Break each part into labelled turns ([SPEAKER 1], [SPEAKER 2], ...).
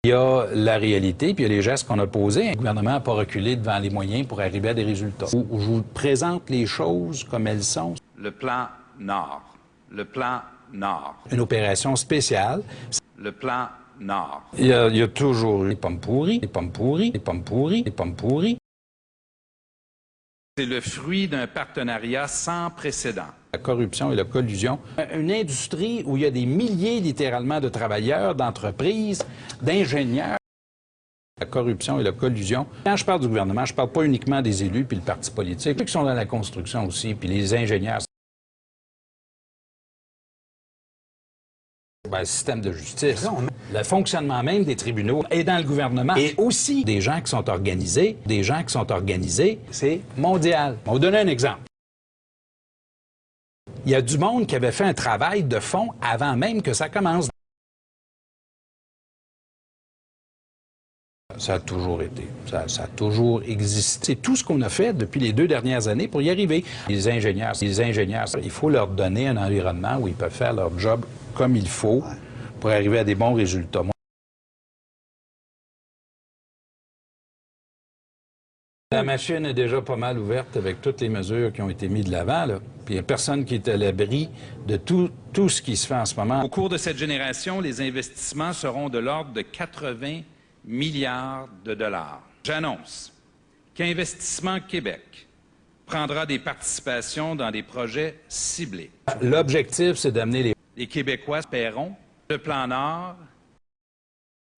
[SPEAKER 1] Il y a la réalité, puis il y a les gestes qu'on a posés. Le gouvernement n'a pas reculé devant les moyens pour arriver à des résultats. Je vous présente les choses comme elles sont.
[SPEAKER 2] Le plan Nord. Le plan Nord.
[SPEAKER 1] Une opération spéciale.
[SPEAKER 2] Le plan Nord.
[SPEAKER 1] Il y a toujours eu des pommes pourries, des pommes pourries, des pommes pourries, des pommes pourries.
[SPEAKER 2] C'est le fruit d'un partenariat sans précédent.
[SPEAKER 1] La corruption et la collusion. Une industrie où il y a des milliers, littéralement, de travailleurs, d'entreprises, d'ingénieurs. La corruption et la collusion. Quand je parle du gouvernement, je ne parle pas uniquement des élus puis le parti politique. Ceux qui sont dans la construction aussi, puis les ingénieurs. Le système de justice, le fonctionnement même des tribunaux et dans le gouvernement, et aussi des gens qui sont organisés, c'est mondial. On va vous donner un exemple. Il y a du monde qui avait fait un travail de fond avant même que ça commence. Ça a toujours été, ça a toujours existé. C'est tout ce qu'on a fait depuis les 2 dernières années pour y arriver. Les ingénieurs, il faut leur donner un environnement où ils peuvent faire leur job comme il faut pour arriver à des bons résultats. La machine est déjà pas mal ouverte avec toutes les mesures qui ont été mises de l'avant, là. Puis il n'y a personne qui est à l'abri de tout ce qui se fait en ce moment.
[SPEAKER 2] Au cours de cette génération, les investissements seront de l'ordre de 80 milliards de dollars. J'annonce qu'Investissement Québec prendra des participations dans des projets ciblés.
[SPEAKER 1] L'objectif, c'est d'amener
[SPEAKER 2] les Québécois paieront le plan Nord.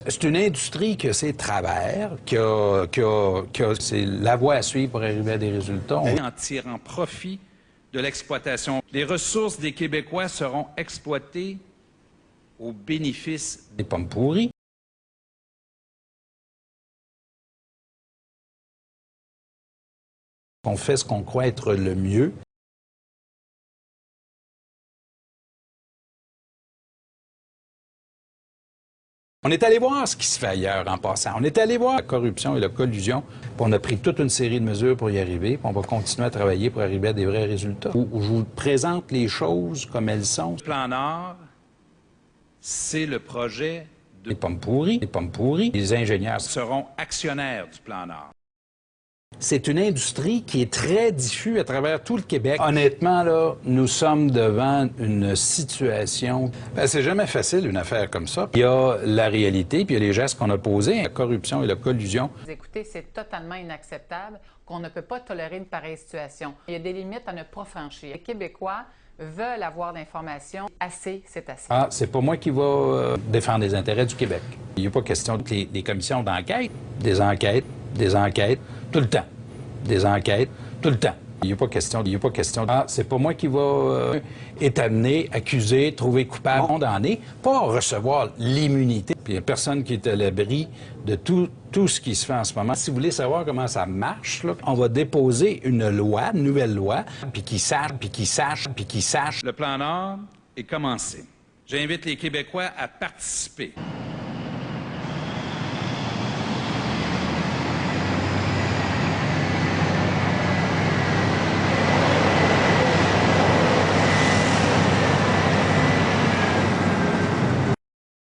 [SPEAKER 1] C'est une industrie qui a ses travers, c'est la voie à suivre pour arriver à des résultats.
[SPEAKER 2] En tirant profit de l'exploitation. Les ressources des Québécois seront exploitées au bénéfice
[SPEAKER 1] des pommes pourries. On fait ce qu'on croit être le mieux. On est allé voir ce qui se fait ailleurs en passant. On est allé voir la corruption et la collusion. Puis on a pris toute une série de mesures pour y arriver. Puis on va continuer à travailler pour arriver à des vrais résultats. Je vous présente les choses comme elles sont.
[SPEAKER 2] Le plan Nord, c'est le projet de...
[SPEAKER 1] Les pommes pourries, les ingénieurs
[SPEAKER 2] seront actionnaires du plan Nord.
[SPEAKER 1] C'est une industrie qui est très diffuse à travers tout le Québec. Honnêtement, là, nous sommes devant une situation... c'est jamais facile, une affaire comme ça. Il y a la réalité, puis il y a les gestes qu'on a posés, la corruption et la collusion.
[SPEAKER 3] Écoutez, c'est totalement inacceptable qu'on ne peut pas tolérer une pareille situation. Il y a des limites à ne pas franchir. Les Québécois veulent avoir d'informations. Assez, c'est assez.
[SPEAKER 1] Ah, c'est pas moi qui va défendre les intérêts du Québec. Il n'y a pas question de des commissions d'enquête, des enquêtes, tout le temps. Des enquêtes, tout le temps. Il n'y a pas question. Ah, c'est pas moi qui va être amené, accusé, trouver coupable, condamné, pas recevoir l'immunité. Puis il n'y a personne qui est à l'abri de tout ce qui se fait en ce moment. Si vous voulez savoir comment ça marche, là, on va déposer une nouvelle loi, puis qui sache.
[SPEAKER 2] Le plan Nord est commencé. J'invite les Québécois à participer.